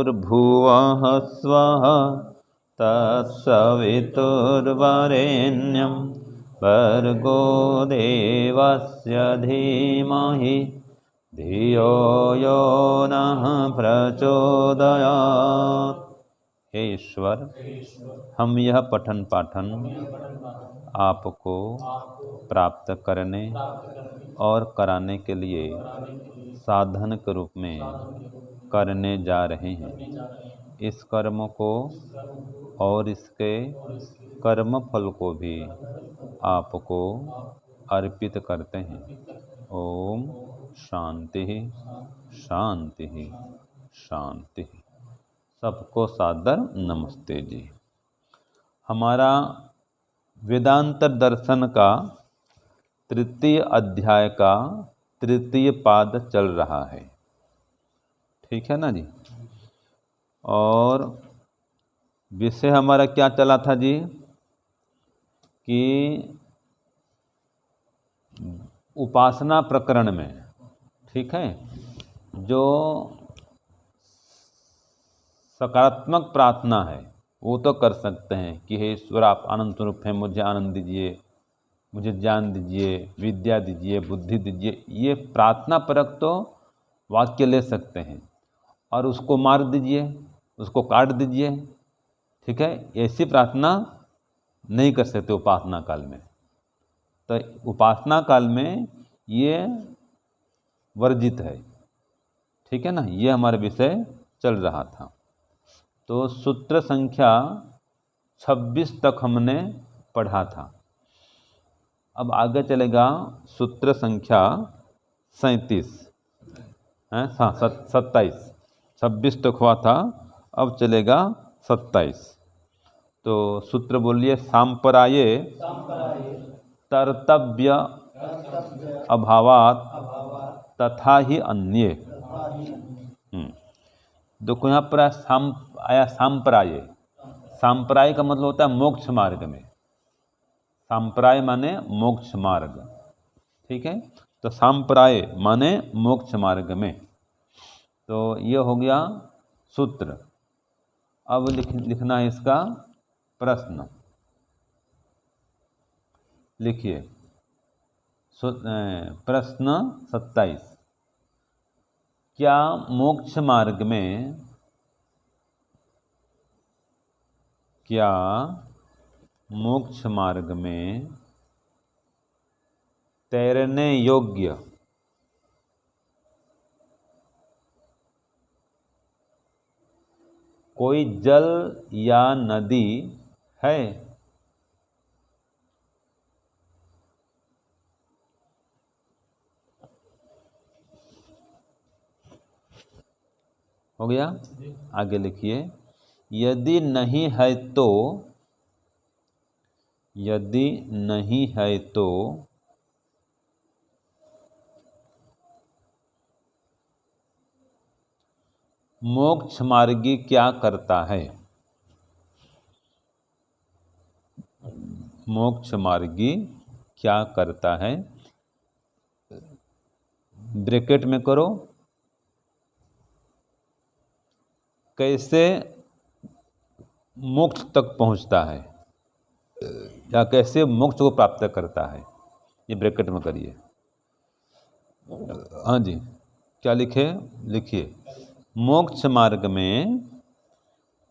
भूर्भुवः स्वः तत्सवितुर्वरेण्यं भर्गो देवस्य धीमहि धियो यो नः प्रचोदयात्। हे ईश्वर, हम यह पठन पाठन आपको प्राप्त करने और कराने के लिए साधन के रूप में करने जा रहे हैं। इस कर्म को और इसके कर्म फल को भी आपको अर्पित करते हैं। ओम शांति शांति शांति। सबको सादर नमस्ते जी। हमारा वेदांत दर्शन का तृतीय अध्याय का तृतीय पाद चल रहा है, ठीक है ना जी। और विषय हमारा क्या चला था जी कि उपासना प्रकरण में, ठीक है, जो सकारात्मक प्रार्थना है वो तो कर सकते हैं कि हे ईश्वर आप आनंद स्वरूप हैं, मुझे आनंद दीजिए, मुझे ज्ञान दीजिए, विद्या दीजिए, बुद्धि दीजिए। ये प्रार्थना परक तो वाक्य ले सकते हैं। और उसको मार दीजिए, उसको काट दीजिए, ठीक है, ऐसी प्रार्थना नहीं कर सकते उपासना काल में। तो उपासना काल में ये वर्जित है, ठीक है ना। ये हमारा विषय चल रहा था। तो सूत्र संख्या 26 तक हमने पढ़ा था। अब आगे चलेगा सूत्र संख्या 37 है, हाँ 27। 26 तक हुआ था, अब चलेगा 27। तो सूत्र बोलिए, सांपराये तर्तव्य अभावात तथा ही अन्ये। देखो यहाँ पर आया सांप्राय। सांप्राय का मतलब होता है मोक्ष मार्ग में। सांप्राय माने मोक्ष मार्ग, ठीक है। तो सांप्राय माने मोक्ष मार्ग में। तो ये हो गया सूत्र। अब लिखना है इसका प्रश्न। लिखिए प्रश्न 27। क्या मोक्ष मार्ग में तैरने योग्य कोई जल या नदी है? हो गया। आगे लिखिए, यदि नहीं है तो मोक्ष मार्गी क्या करता है? मोक्ष मार्गी क्या करता है? ब्रैकेट में करो, कैसे मोक्ष तक पहुंचता है या कैसे मोक्ष को प्राप्त करता है, ये ब्रैकेट में करिए। हाँ जी, क्या लिखे? लिखिए, मोक्ष मार्ग में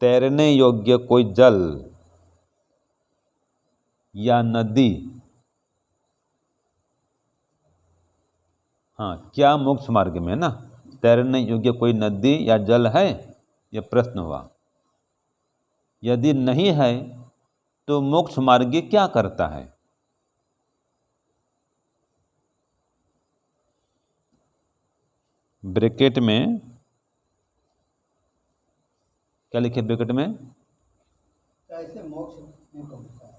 तैरने योग्य कोई जल या नदी, हाँ क्या मोक्ष मार्ग में ना तैरने योग्य कोई नदी या जल है, यह प्रश्न हुआ। यदि नहीं है तो मोक्ष मार्गी क्या करता है? ब्रैकेट में क्या लिखे? ब्रैकेट में कैसे मोक्ष में पहुंचता है।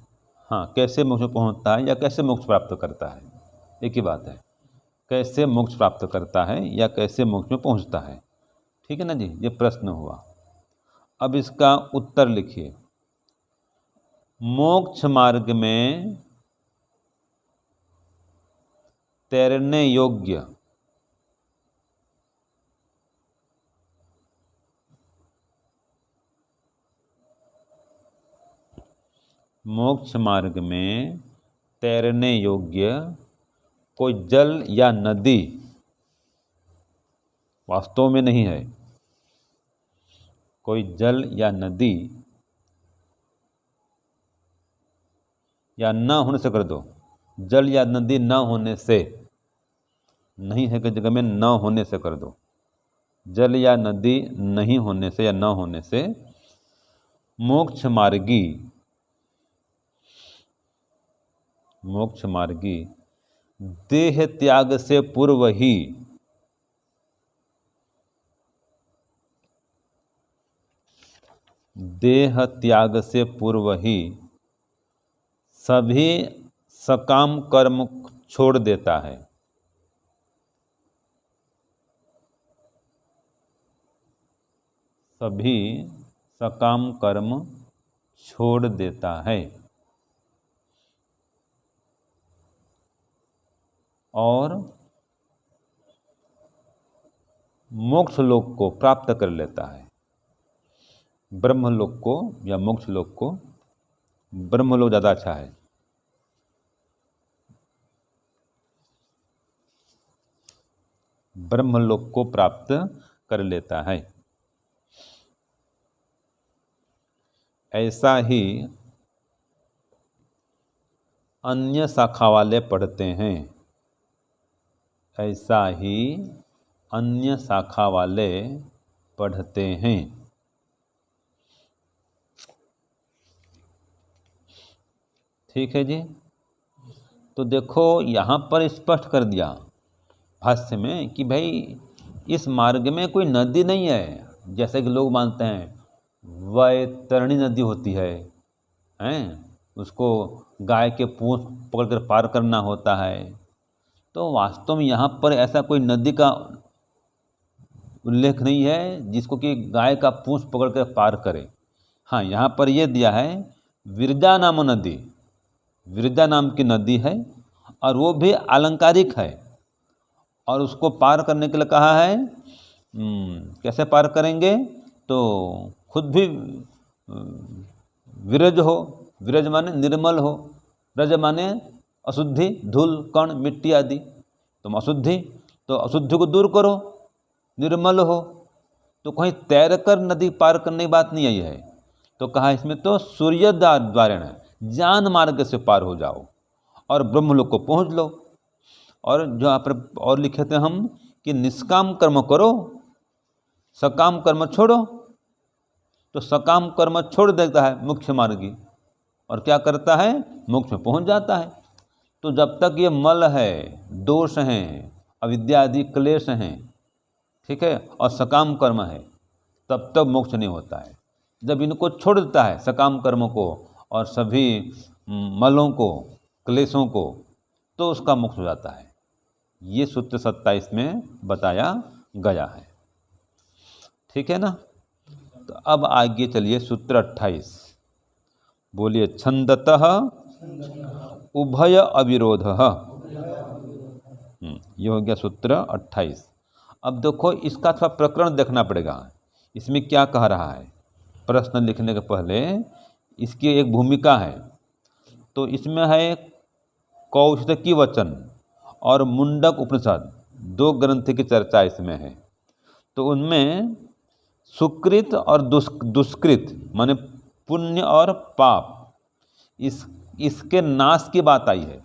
हाँ, कैसे मोक्ष में पहुंचता है या कैसे मोक्ष प्राप्त करता है, एक ही बात है। कैसे मोक्ष प्राप्त करता है या कैसे मोक्ष में पहुंचता है, ठीक है ना जी। ये प्रश्न हुआ। अब इसका उत्तर लिखिए। मोक्ष मार्ग में तैरने योग्य मोक्ष मार्ग में तैरने योग्य कोई जल या नदी वास्तव में नहीं है। कोई जल या नदी या न होने से कर दो, जल या नदी न होने से, नहीं है कि जगह में न होने से कर दो, जल या नदी नहीं होने से या न होने से मोक्ष मार्गी देह त्याग से पूर्व ही सभी सकाम कर्म छोड़ देता है। सभी सकाम कर्म छोड़ देता है और मोक्ष लोक को प्राप्त कर लेता है। ब्रह्मलोक को या मोक्ष लोक को, ब्रह्मलोक ज़्यादा अच्छा है। ब्रह्मलोक को प्राप्त कर लेता है। ऐसा ही अन्य शाखा वाले पढ़ते हैं। ऐसा ही अन्य शाखा वाले पढ़ते हैं। ठीक है जी। तो देखो यहाँ पर स्पष्ट कर दिया भाष्य में कि भाई इस मार्ग में कोई नदी नहीं है, जैसे कि लोग मानते हैं वैतरणी नदी होती है, उसको गाय के पूंछ पकड़कर पार करना होता है। तो वास्तव में यहाँ पर ऐसा कोई नदी का उल्लेख नहीं है जिसको कि गाय का पूंछ पकड़कर पार करे। हाँ, यहाँ पर यह दिया है विरजा नाम नदी, विरजा नाम की नदी है और वो भी अलंकारिक है और उसको पार करने के लिए कहा है। कैसे पार करेंगे? तो खुद भी विरज हो, विरज माने निर्मल हो, रज माने अशुद्धि, धूल कण मिट्टी आदि, तुम अशुद्धि, तो अशुद्धि को दूर करो, निर्मल हो। तो कहीं तैर कर नदी पार करने की बात नहीं आई है। तो कहा इसमें तो सूर्य द्वारेण है, ज्ञान मार्ग से पार हो जाओ और ब्रह्मलोक को पहुँच लो। और जो यहाँ पर और लिखे थे हम कि निष्काम कर्म करो, सकाम कर्म छोड़ो। तो सकाम कर्म छोड़ देता है मुख्य मार्गी और क्या करता है? मोक्ष में पहुँच जाता है। तो जब तक ये मल है, दोष हैं, अविद्या आदि क्लेश हैं, ठीक है, और सकाम कर्म है, तब तक मोक्ष नहीं होता है। जब इनको छोड़ देता है सकाम कर्म को और सभी मलों को, क्लेशों को, तो उसका मोक्ष हो जाता है। ये सूत्र 27 में बताया गया है। ठीक है ना। तो अब आगे चलिए सूत्र 28, बोलिए छंदतः उभय अविरोध। ये हो गया सूत्र 28। अब देखो इसका थोड़ा प्रकरण देखना पड़ेगा, इसमें क्या कह रहा है। प्रश्न लिखने के पहले इसकी एक भूमिका है। तो इसमें है कौशिकी वचन और मुंडक उपनिषद, दो ग्रंथ की चर्चा इसमें है। तो उनमें सुकृत और दुष्कृत माने पुण्य और पाप, इसके नाश की बात आई है।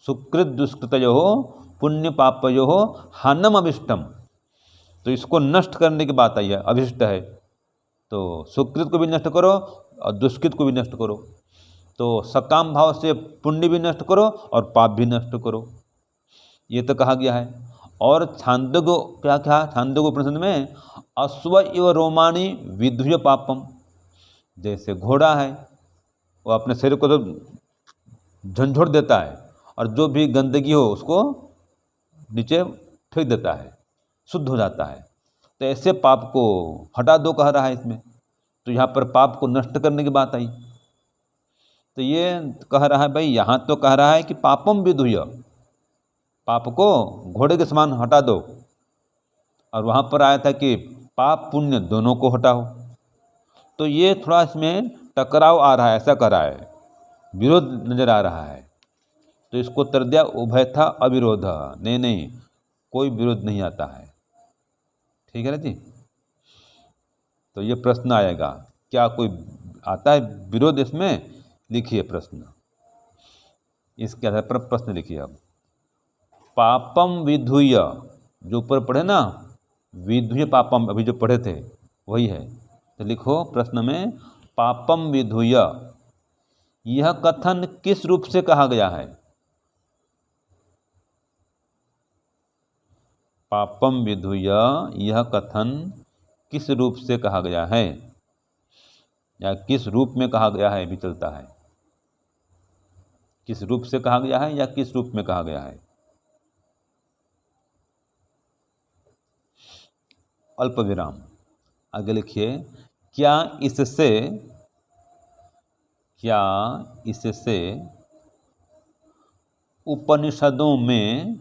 सुकृत दुष्कृत जो हो, पुण्य पाप जो हो, हानम अभिष्टम, तो इसको नष्ट करने की बात आई है, अभिष्ट है। तो सुकृत को भी नष्ट करो और दुष्कृत को भी नष्ट करो। तो सकाम भाव से पुण्य भी नष्ट करो और पाप भी नष्ट करो, ये तो कहा गया है। और छांदोग्य क्या क्या, छांदोग्य उपनिषद में अश्व इव रोमाणी विधुय पापम, जैसे घोड़ा है वो अपने शरीर को तो झंझोड़ देता है और जो भी गंदगी हो उसको नीचे फेंक देता है, शुद्ध हो जाता है। तो ऐसे पाप को हटा दो कह रहा है इसमें। तो यहाँ पर पाप को नष्ट करने की बात आई। तो ये कह रहा है भाई, यहाँ तो कह रहा है कि पापम विधुय, पाप को घोड़े के समान हटा दो, और वहाँ पर आया था कि पाप पुण्य दोनों को हटाओ। तो ये थोड़ा इसमें टकराव आ रहा है, ऐसा कह रहा है। विरोध नजर आ रहा है, तो इसको उत्तर दिया उभयथा अविरोध। नहीं, कोई विरोध नहीं आता है। ठीक है ना जी। तो ये प्रश्न आएगा, क्या कोई आता है विरोध इसमें? लिखिए प्रश्न, इसके आधार पर प्रश्न लिखिए। अब पापम विधुय, जो ऊपर पढ़े ना, विधुय पापम, अभी जो पढ़े थे वही है। तो लिखो प्रश्न में, पापम विधुय, यह कथन किस रूप से कहा गया है? पापम विधुय, यह कथन किस रूप से कहा गया है, या किस रूप में कहा गया है भी चलता है। किस रूप से कहा गया है या किस रूप में कहा गया है। अल्प विराम, आगे लिखिए, क्या इससे उपनिषदों में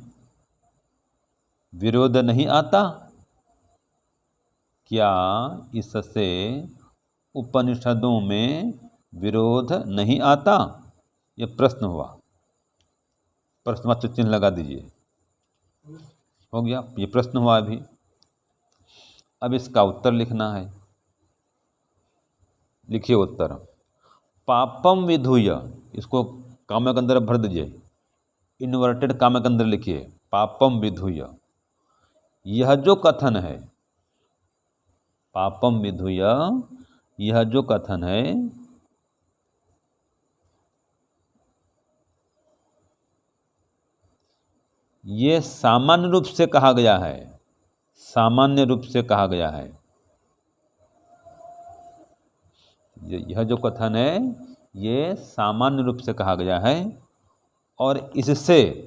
विरोध नहीं आता? क्या इससे उपनिषदों में विरोध नहीं आता? यह प्रश्न हुआ, प्रश्नवाचक चिन्ह लगा दीजिए। हो गया, ये प्रश्न हुआ अभी। अब इसका उत्तर लिखना है। लिखिए उत्तर, पापम विधुय, इसको कामा के अंदर भर दीजिए, इन्वर्टेड कामा के अंदर लिखिए, पापम विधुय, यह जो कथन है, पापम विधुय, यह जो कथन है, ये सामान्य रूप से कहा गया है, सामान्य रूप से कहा गया है। यह जो कथन है ये सामान्य रूप से कहा गया है, और इससे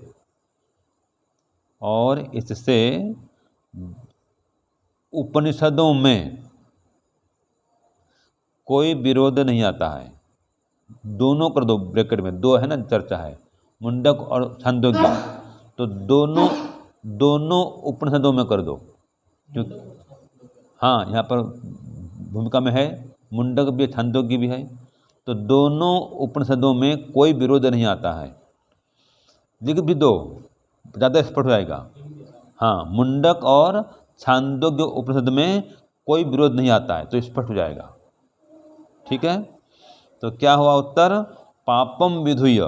उपनिषदों में कोई विरोध नहीं आता है। दोनों कर दो, ब्रैकेट में दो है ना, चर्चा है, मुंडक और छांदोग्य, तो दोनों उपनिषदों में कर दो, क्योंकि हाँ यहाँ पर भूमिका में है, मुंडक भी छांदोग्य भी है, तो दोनों उपनिषदों में कोई विरोध नहीं आता है। लिख भी दो, ज़्यादा स्पष्ट हो जाएगा। हाँ, मुंडक और छांदोग्य उपनिषद में कोई विरोध नहीं आता है, तो स्पष्ट हो जाएगा। ठीक है, तो क्या हुआ उत्तर, पापम विधुय,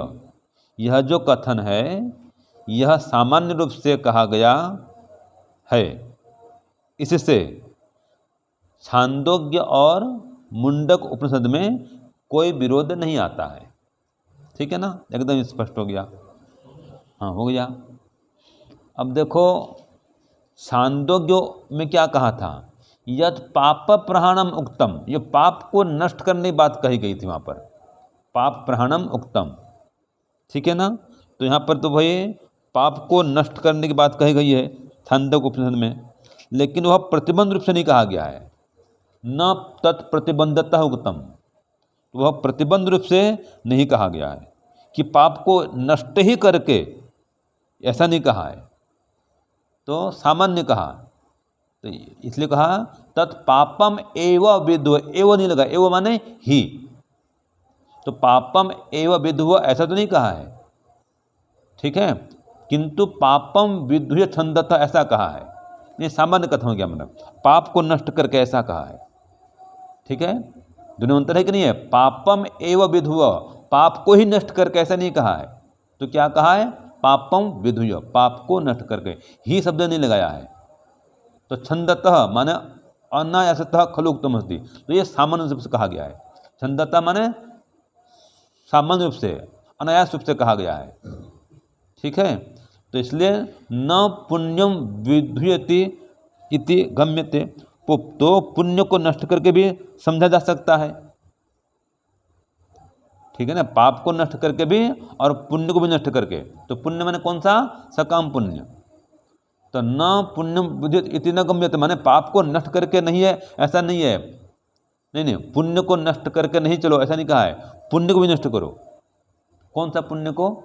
यह जो कथन है यह सामान्य रूप से कहा गया है, इससे छांदोग्य और मुंडक उपनिषद में कोई विरोध नहीं आता है। ठीक है ना, एकदम स्पष्ट हो गया। हाँ, हो गया। अब देखो, छांदोग्य में क्या कहा था, यद पाप प्रहाणम उक्तम, ये पाप को नष्ट करने की बात कही गई थी वहाँ पर, पाप प्रहाणम उक्तम। ठीक है ना, तो यहाँ पर तो भाई पाप को नष्ट करने की बात कही गई है छांदोग्य उपनिषद में, लेकिन वह प्रतिबंध रूप से नहीं कहा गया है, न तत्प्रतिबंधता उक्तम, तो वह प्रतिबंध रूप से नहीं कहा गया है कि पाप को नष्ट ही करके, ऐसा नहीं कहा है, तो सामान्य कहा। तो इसलिए कहा तत्पापम एव विधुव, एव नहीं लगा, एव माने ही, तो पापम एव विधुव ऐसा तो नहीं कहा है। ठीक है, किंतु पापम विधुय छंदतः ऐसा कहा है, ये सामान्य कथन हो गया, मतलब पाप को नष्ट करके ऐसा कहा है। ठीक है, दोनों अंतर है कि नहीं है, पापम एव विधुव, पाप को ही नष्ट करके ऐसा नहीं कहा है, तो क्या कहा है, पापम विधुय, पाप को नष्ट करके, ही शब्द नहीं लगाया है। तो छंदतः माने अनायासतः खलु उक्तम अस्ति, तो ये सामान्य रूप से कहा गया है। छंदतः माने सामान्य रूप से, अनायास रूप से कहा गया है। ठीक है, तो इसलिए न पुण्यम विधुयति इति गम्यते, तो पुण्य को नष्ट करके भी समझा जा सकता है। ठीक है ना, पाप को नष्ट करके भी और पुण्य को भी नष्ट करके, तो पुण्य माने कौन सा, सकाम पुण्य, तो न पुण्यम विधुयत इति न गम्यते, माने पाप को नष्ट करके नहीं है, ऐसा नहीं है, नहीं, पुण्य को नष्ट करके नहीं चलो, ऐसा नहीं कहा है, पुण्य को भी नष्ट करो। कौन सा पुण्य को,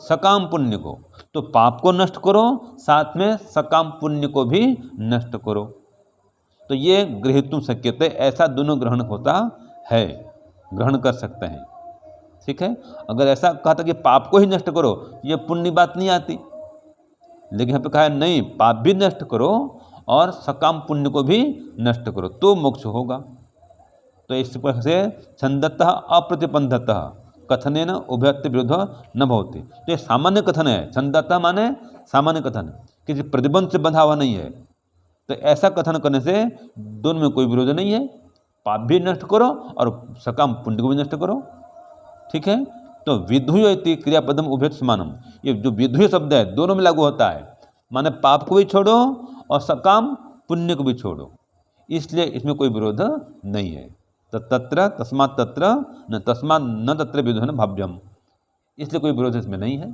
सकाम पुण्य को, तो पाप को नष्ट करो, साथ में सकाम पुण्य को भी नष्ट करो। तो ये गृहीतुम शक्यते, ऐसा दोनों ग्रहण होता है, ग्रहण कर सकते हैं। ठीक है। अगर ऐसा कहा था कि पाप को ही नष्ट करो, ये पुण्य बात नहीं आती, लेकिन यहाँ पे कहा है नहीं, पाप भी नष्ट करो और सकाम पुण्य को भी नष्ट करो तो मोक्ष होगा। तो इस प्रकार से छंदतः अप्रतिबंधतः कथनेन उभयत्र विरोध न भवति। तो ये सामान्य कथन है, छंदतः माने सामान्य कथन, किसी प्रतिबंध से बंधा हुआ नहीं है। तो ऐसा कथन करने से दोनों में कोई विरोध नहीं है, पाप भी नष्ट करो और सकाम पुण्य को भी नष्ट करो, ठीक है। तो विधुय इति क्रियापदम उभयत समानम, ये जो विधुय शब्द है दोनों में लागू होता है, माने पाप को भी छोड़ो और सकाम पुण्य को भी छोड़ो, इसलिए इसमें कोई विरोध नहीं है। तो तत्र तस्मात् तत्र न तस्मात् न तत्र विरोध न भाव्यम, इसलिए कोई विरोध इसमें नहीं है।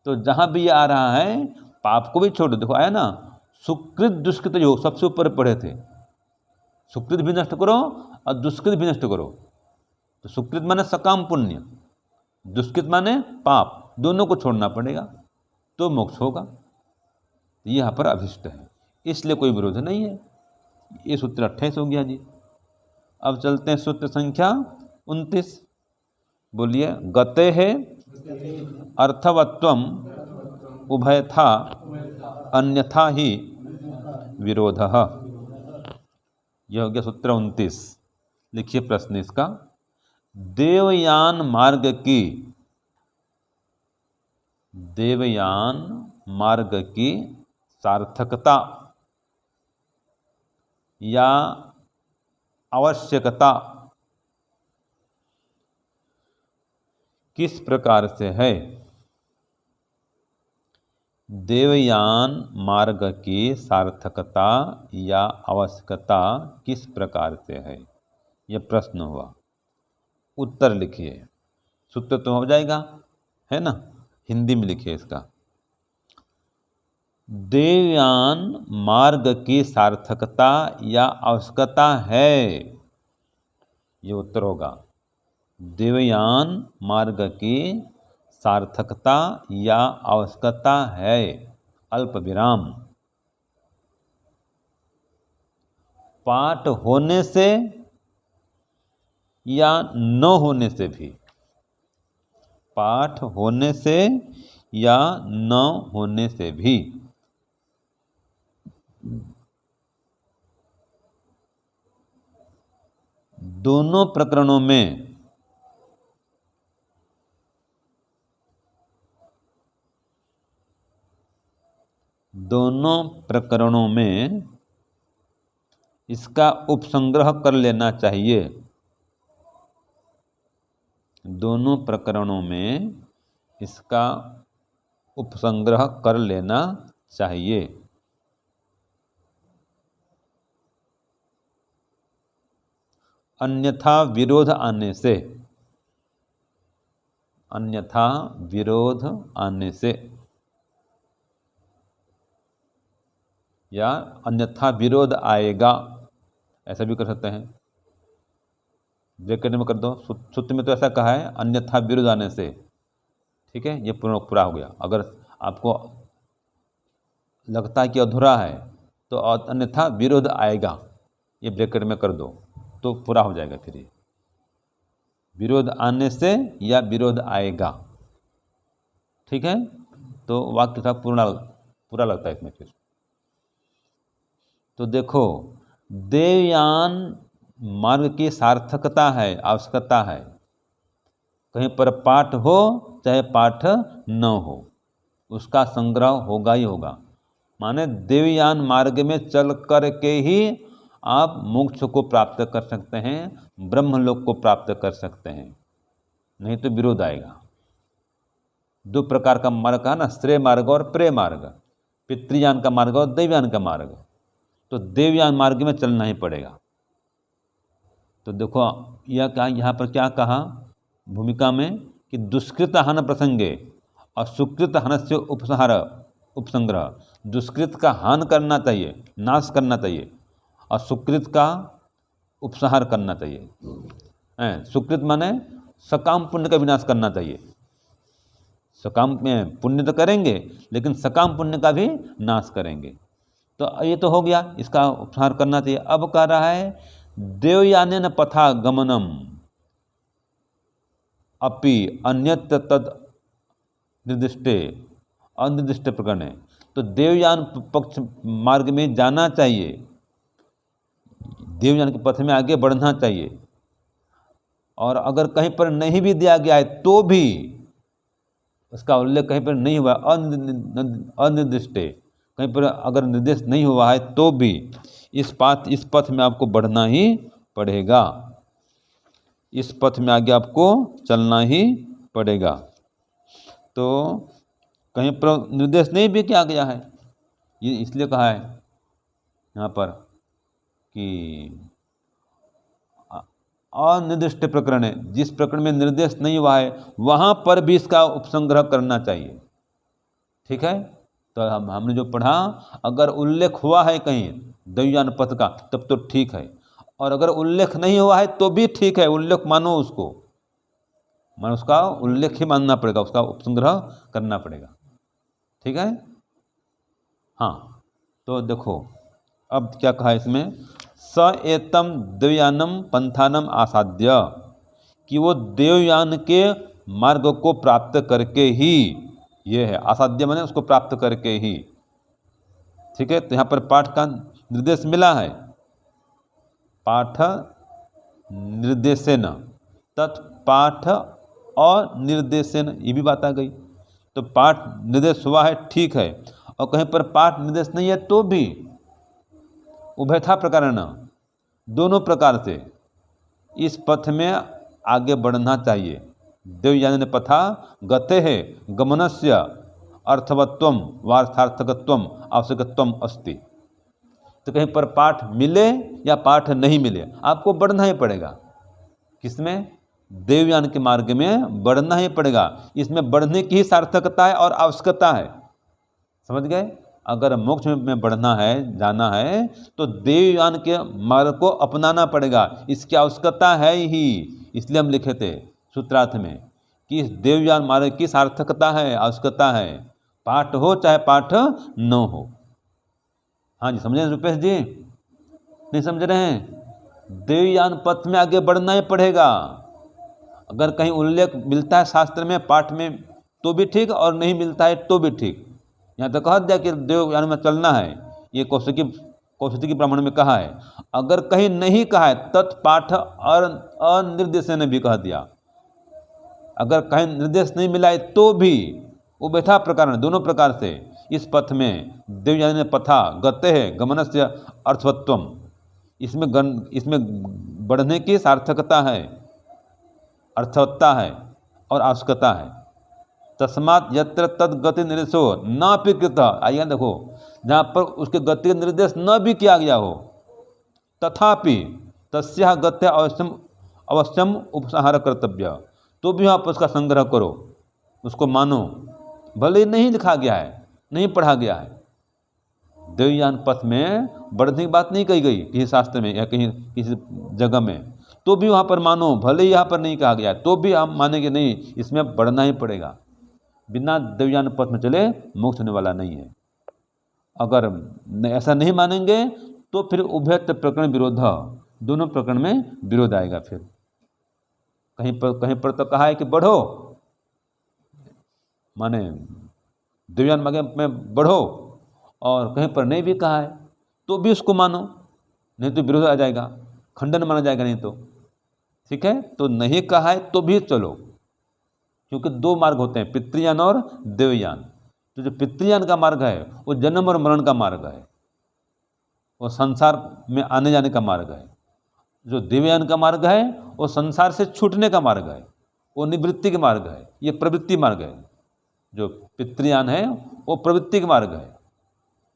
तो जहाँ भी ये आ रहा है पाप को भी छोड़ो, देखो आया ना, सुकृत दुष्कृत योग सबसे ऊपर पढ़े थे, सुकृत भी नष्ट करो और दुष्कृत भी नष्ट करो। तो सुकृत माने सकाम पुण्य, दुष्कृत माने पाप, दोनों को छोड़ना पड़ेगा तो मोक्ष होगा। ये यहाँ पर अभिष्ट है, इसलिए कोई विरोध नहीं है। ये सूत्र 28 हो गया जी। अब चलते हैं सूत्र संख्या 29, बोलिए। गते है अर्थवत्वम उभयथा अन्यथा ही विरोधः। यह हो गया सूत्र 29। लिखिए प्रश्न इसका। देवयान मार्ग की सार्थकता या आवश्यकता किस प्रकार से है? देवयान मार्ग की सार्थकता या आवश्यकता किस प्रकार से है, यह प्रश्न हुआ। उत्तर लिखिए, सूत्र तो हो जाएगा, है ना, हिंदी में लिखिए इसका। देवयान मार्ग की सार्थकता या आवश्यकता है, ये उत्तर होगा। देवयान मार्ग की सार्थकता या आवश्यकता है, अल्प विराम। पाठ होने से या न होने से भी, पाठ होने से या न होने से भी दोनों प्रकरणों में इसका उपसंग्रह कर लेना चाहिए। दोनों प्रकरणों में इसका उपसंग्रह कर लेना चाहिए। अन्यथा विरोध आने से, अन्यथा विरोध आने से या अन्यथा विरोध आएगा, ऐसा भी कर सकते हैं। ब्रैकेट में कर दो, सूत्र में तो ऐसा कहा है अन्यथा विरोध आने से, ठीक है, ये पूरा हो गया। अगर आपको लगता है कि अधूरा है तो अन्यथा विरोध आएगा, ये ब्रैकेट में कर दो तो पूरा हो जाएगा। फिर ये विरोध आने से या विरोध आएगा, ठीक है, तो वाक्य था पूरा लगता है इसमें। फिर तो देखो, देवयान मार्ग की सार्थकता है, आवश्यकता है। कहीं पर पाठ हो चाहे पाठ न हो, उसका संग्रह होगा ही होगा। माने देवयान मार्ग में चल कर के ही आप मोक्ष को प्राप्त कर सकते हैं, ब्रह्मलोक को प्राप्त कर सकते हैं, नहीं तो विरोध आएगा। दो प्रकार का मार्ग का ना, श्रेय मार्ग और प्रेय मार्ग, पितृयान का मार्ग और देवयान का मार्ग। तो देवयान मार्ग में चलना ही पड़ेगा। तो देखो यह क्या, यहाँ पर क्या कहा भूमिका में कि दुष्कृत हन प्रसंगे और सुकृत हन से उपसंग्रह। दुष्कृत का हान करना चाहिए, नाश करना चाहिए, और सुकृत का उपसंहार करना चाहिए। सुकृत माने सकाम पुण्य का विनाश करना चाहिए। सकाम में पुण्य तो करेंगे लेकिन सकाम पुण्य का भी नाश करेंगे। तो ये तो हो गया, इसका उपसंहार करना चाहिए। अब कह रहा है देवयानेन पथा गमनम, अपि अन्यत्र तद निर्दिष्टे अनिर्दिष्ट प्रकरण है। तो देवयान पक्ष मार्ग में जाना चाहिए, देवयान के पथ में आगे बढ़ना चाहिए, और अगर कहीं पर नहीं भी दिया गया है तो भी उसका उल्लेख कहीं पर नहीं हुआ, अनिर्दिष्ट, कहीं पर अगर निर्देश नहीं हुआ है तो भी इस पथ में आपको बढ़ना ही पड़ेगा, इस पथ में आगे आपको चलना ही पड़ेगा। तो कहीं पर निर्देश नहीं भी किया गया है, ये इसलिए कहा है यहाँ पर कि अनिर्दिष्ट प्रकरण है, जिस प्रकरण में निर्देश नहीं हुआ है वहाँ पर भी इसका उपसंग्रह करना चाहिए। ठीक है, तो हमने जो पढ़ा, अगर उल्लेख हुआ है कहीं देवयान पथ का तब तो ठीक है, और अगर उल्लेख नहीं हुआ है तो भी ठीक है, उल्लेख मानो, उसका उल्लेख ही मानना पड़ेगा, उसका उपसंग्रह करना पड़ेगा। ठीक है, हाँ। तो देखो अब क्या कहा इसमें, स एतम देवयानम पंथानम आसाद्य, कि वो देवयान के मार्ग को प्राप्त करके ही, ये है आसाद्य माने उसको प्राप्त करके ही। ठीक है, तो यहाँ पर पाठ का निर्देश मिला है, पाठ निर्देशन, तत्पाठ और निर्देशन, ये भी बात आ गई। तो पाठ निर्देश हुआ है ठीक है, और कहीं पर पाठ निर्देश नहीं है तो भी उभयथा प्रकारेण, दोनों प्रकार से इस पथ में आगे बढ़ना चाहिए। देवयान पथा गते है गमनस्य अर्थवत्वम वार्थार्थकत्वम आवश्यकत्वम अस्ति। तो कहीं पर पाठ मिले या पाठ नहीं मिले, आपको बढ़ना ही पड़ेगा। किसमें? देवयान के मार्ग में बढ़ना ही पड़ेगा। इसमें बढ़ने की ही सार्थकता है और आवश्यकता है। समझ गए? अगर मोक्ष में बढ़ना है, जाना है, तो देवयान के मार्ग को अपनाना पड़ेगा, इसकी आवश्यकता है ही। इसलिए हम लिखे थे सूत्रार्थ में कि इस देवयान मार्ग की सार्थकता है, आवश्यकता है, पाठ हो चाहे पाठ न हो। हाँ जी, समझे रुपेश जी? नहीं समझ रहे हैं? देवयान पथ में आगे बढ़ना ही पड़ेगा। अगर कहीं उल्लेख मिलता है शास्त्र में पाठ में तो भी ठीक, और नहीं मिलता है तो भी ठीक। यहाँ तो कह दिया कि देवयान में चलना है, ये कौशिकी ब्राह्मण में कहा है। अगर कहीं नहीं कहा है तत्पाठ और अनिर्देशन ने भी कह दिया। अगर कहीं निर्देश नहीं मिला है तो भी उभयथा प्रकार, दोनों प्रकार से इस पथ में देवयान पथा गते है गमनस्य अर्थवत्वम, इसमें बढ़ने की सार्थकता है, अर्थवत्ता है और आवश्यकता है। तस्मात् यत्र तद गति निर्देशो न अपि कृतः, आइए देखो, जहाँ पर उसके गति का निर्देश न भी किया गया हो, तथापि तस्याः गत्या अवश्यम उपसंहार कर्तव्य, तो भी आप उसका संग्रह करो, उसको मानो, भले नहीं लिखा गया है, नहीं पढ़ा गया है। देवयान पथ में बढ़ने की बात नहीं कही गई किसी शास्त्र में या कहीं किसी जगह में, तो भी वहाँ पर मानो, भले ही यहाँ पर नहीं कहा गया तो भी हम मानेंगे नहीं, इसमें बढ़ना ही पड़ेगा। बिना देवयान पथ में चले मोक्ष होने वाला नहीं है। अगर ऐसा नहीं मानेंगे तो फिर उभयत्र प्रकरण विरोध, दोनों प्रकरण में विरोध आएगा। फिर कहीं पर तो कहा है कि बढ़ो, माने देवयान मार्ग में बढ़ो, और कहीं पर नहीं भी कहा है तो भी उसको मानो, नहीं तो विरोध आ जाएगा, खंडन माना जाएगा नहीं तो। ठीक है, तो नहीं कहा है तो भी चलो, क्योंकि दो मार्ग होते हैं, पितृयान और देवयान। तो जो पितृयान का मार्ग है वो जन्म और मरण का मार्ग है, वो संसार में आने जाने का मार्ग है। जो देवयान का मार्ग है वो संसार से छूटने का मार्ग है, वो निवृत्ति का मार्ग है, ये प्रवृत्ति मार्ग है। जो पितृयान है वो प्रवृत्ति का मार्ग है।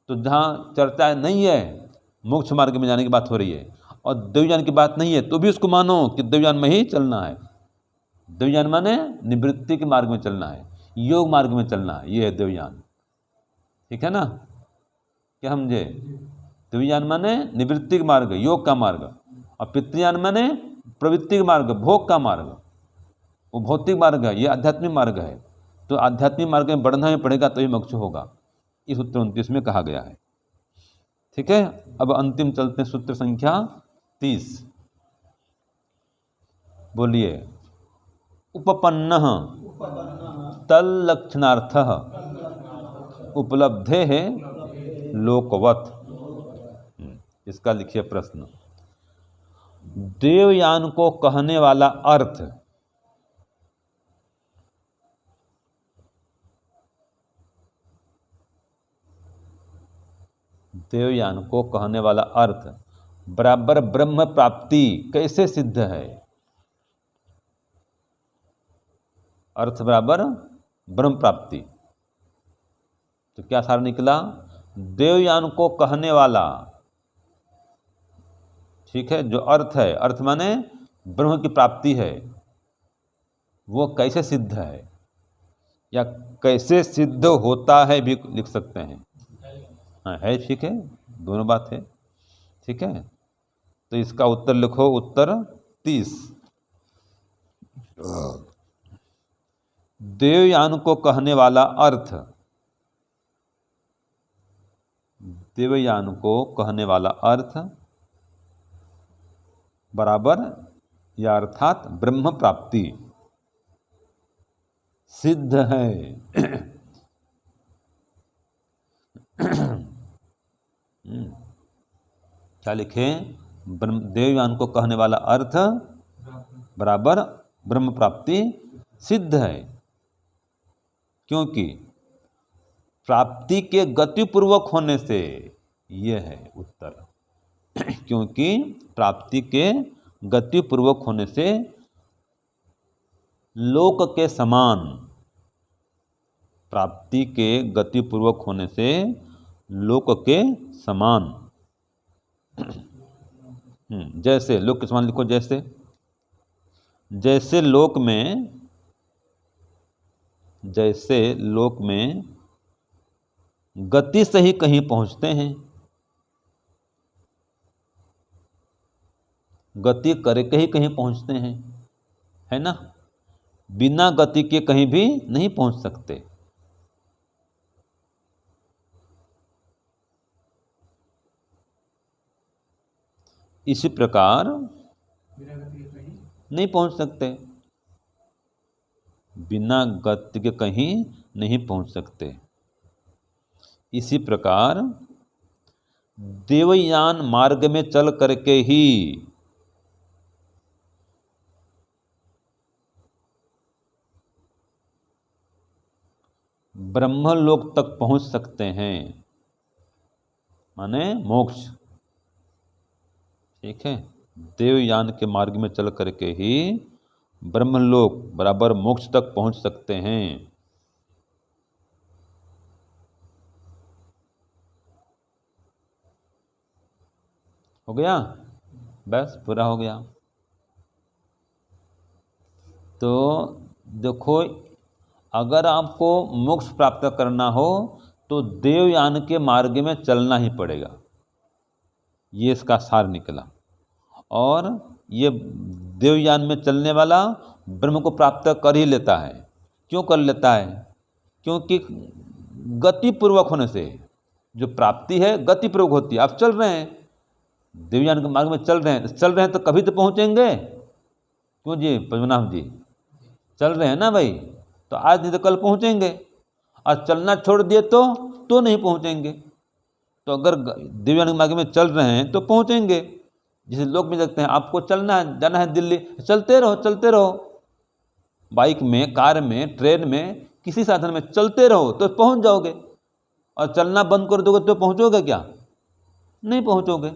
तो जहाँ चर्चा नहीं है, मोक्ष मार्ग में जाने की बात हो रही है और देवयान की बात नहीं है, तो भी उसको मानो कि देवयान में ही चलना है। देवयान माने निवृत्ति के मार्ग में चलना है, योग मार्ग में चलना है, ये है देवयान। ठीक है ना? क्या समझे? देवयान माने निवृत्ति का मार्ग, योग का मार्ग, और पितृयान माने प्रवृत्ति का मार्ग, भोग का मार्ग, वो भौतिक मार्ग है, ये आध्यात्मिक मार्ग है। तो आध्यात्मिक मार्ग में बढ़ना ही पड़ेगा तो ही मोक्ष होगा, इस सूत्र 29 में कहा गया है। ठीक है, अब अंतिम चलते हैं, सूत्र संख्या 30। बोलिए। उपपन्नः उपपन्नः तल्लक्षणार्थः उपलब्धेः लोकवत्। इसका लिखिए प्रश्न। देवयान को कहने वाला अर्थ देवयान को कहने वाला अर्थ बराबर ब्रह्म प्राप्ति कैसे सिद्ध है? अर्थ बराबर ब्रह्म प्राप्ति। तो क्या सार निकला? देवयान को कहने वाला, ठीक है, जो अर्थ है, अर्थ माने ब्रह्म की प्राप्ति है, वो कैसे सिद्ध है या कैसे सिद्ध होता है भी लिख सकते हैं। हाँ है, ठीक है, दोनों बात है, ठीक है। तो इसका उत्तर लिखो, उत्तर 30। देवयान को कहने वाला अर्थ, देवयान को कहने वाला अर्थ बराबर या अर्थात ब्रह्म प्राप्ति सिद्ध है। क्या लिखें? देवयान को कहने वाला अर्थ बराबर ब्रह्म प्राप्ति सिद्ध है, क्योंकि प्राप्ति के गतिपूर्वक होने से, यह है उत्तर। क्योंकि प्राप्ति के गतिपूर्वक होने से लोक के समान, प्राप्ति के गतिपूर्वक होने से लोक के समान। जैसे, लोक के समान लिखो, जैसे, जैसे लोक में गति से ही कहीं पहुंचते हैं, गति करके ही कहीं पहुंचते हैं, है ना, बिना गति के कहीं भी नहीं पहुंच सकते। इसी प्रकार नहीं पहुंच सकते, बिना गति के कहीं नहीं पहुंच सकते। इसी प्रकार देवयान मार्ग में चल करके ही ब्रह्मलोक तक पहुंच सकते हैं, माने मोक्ष, ठीक है। देवयान के मार्ग में चल करके ही ब्रह्मलोक बराबर मोक्ष तक पहुंच सकते हैं। हो गया? बस पूरा हो गया। तो देखो, अगर आपको मोक्ष प्राप्त करना हो तो देवयान के मार्ग में चलना ही पड़ेगा, ये इसका सार निकला। और ये देवयान में चलने वाला ब्रह्म को प्राप्त कर ही लेता है। क्यों कर लेता है? क्योंकि गतिपूर्वक होने से जो प्राप्ति है गतिपूर्वक होती है। आप चल रहे हैं, देवयान के मार्ग में चल रहे हैं तो कभी तो पहुँचेंगे। क्यों जी पद्मनाभ जी? चल रहे हैं ना भाई, तो आज नहीं तो कल पहुँचेंगे। और चलना छोड़ दिए तो नहीं पहुँचेंगे। तो अगर देवयान के मार्ग में चल रहे हैं तो पहुँचेंगे। जिसे लोग भी देखते हैं, आपको चलना है, जाना है दिल्ली, चलते रहो, बाइक में, कार में, ट्रेन में, किसी साधन में चलते रहो तो पहुँच जाओगे। और चलना बंद कर दोगे तो पहुँचोगे क्या? नहीं पहुँचोगे।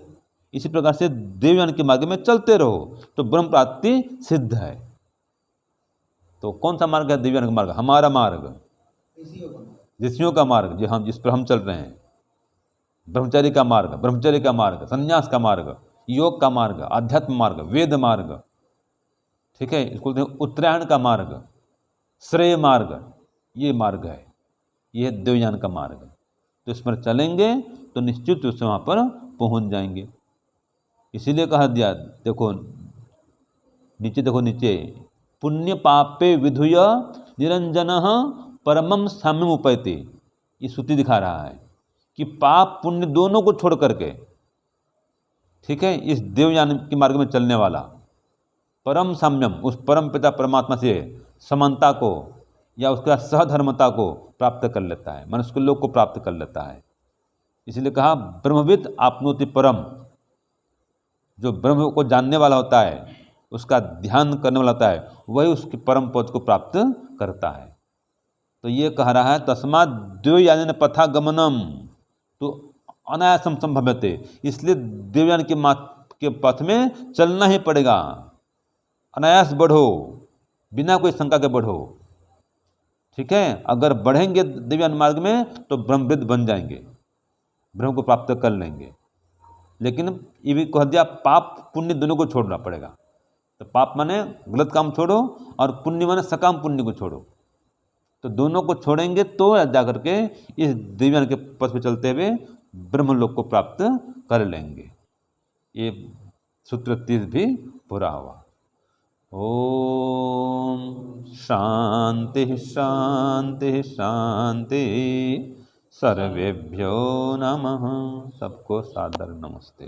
इसी प्रकार से देवयान के मार्ग में चलते रहो तो ब्रह्म प्राप्ति सिद्ध है। तो कौन सा मार्ग है देवयान का मार्ग? हमारा मार्ग, ऋषियों का मार्ग, जो हम जिस पर हम चल रहे हैं। ब्रह्मचर्य का मार्ग, संन्यास का मार्ग, योग का मार्ग, आध्यात्म मार्ग, वेद मार्ग, ठीक है। इसको बोलते हैं उत्तरायण का मार्ग, श्रेय मार्ग, ये मार्ग है, ये है देवयान का मार्ग। तो इस पर चलेंगे तो निश्चित रूप से वहाँ पर पहुँच जाएंगे। इसीलिए कहा दिया, देखो नीचे पुण्य पापे विधुय निरंजनः परमं साम्यम उपैति। ये श्रुति दिखा रहा है कि पाप पुण्य दोनों को छोड़ करके, ठीक है, इस देवयान के मार्ग में चलने वाला परम साम्यम, उस परम पिता परमात्मा से समानता को या उसका सहधर्मता को प्राप्त कर लेता है, मनुष्य लोक को प्राप्त कर लेता है। इसलिए कहा ब्रह्मविद आपनोति परम, जो ब्रह्म को जानने वाला होता है, उसका ध्यान करने वाला होता है, वही उसके परम पद को प्राप्त करता है। तो ये कह रहा है तस्मात् द्वैयानेन पथा गमनम तो अनायासम संभव्यते, इसलिए देवयान के पथ में चलना ही पड़ेगा। अनायास बढ़ो, बिना कोई शंका के बढ़ो। ठीक है, अगर बढ़ेंगे देवयान मार्ग में तो ब्रह्मविद बन जाएंगे, ब्रह्म को प्राप्त कर लेंगे। लेकिन ये भी कह दिया पाप पुण्य दोनों को छोड़ना पड़ेगा। तो पाप माने गलत काम छोड़ो और पुण्य माने सकाम पुण्य को छोड़ो। तो दोनों को छोड़ेंगे तो जाकर के इस दिव्यान के पथ पर चलते हुए ब्रह्मलोक को प्राप्त कर लेंगे। ये सूत्र 30 भी पूरा हुआ। ओम शांति शांति शांति। सर्वेभ्यो नमः। सबको सादर नमस्ते।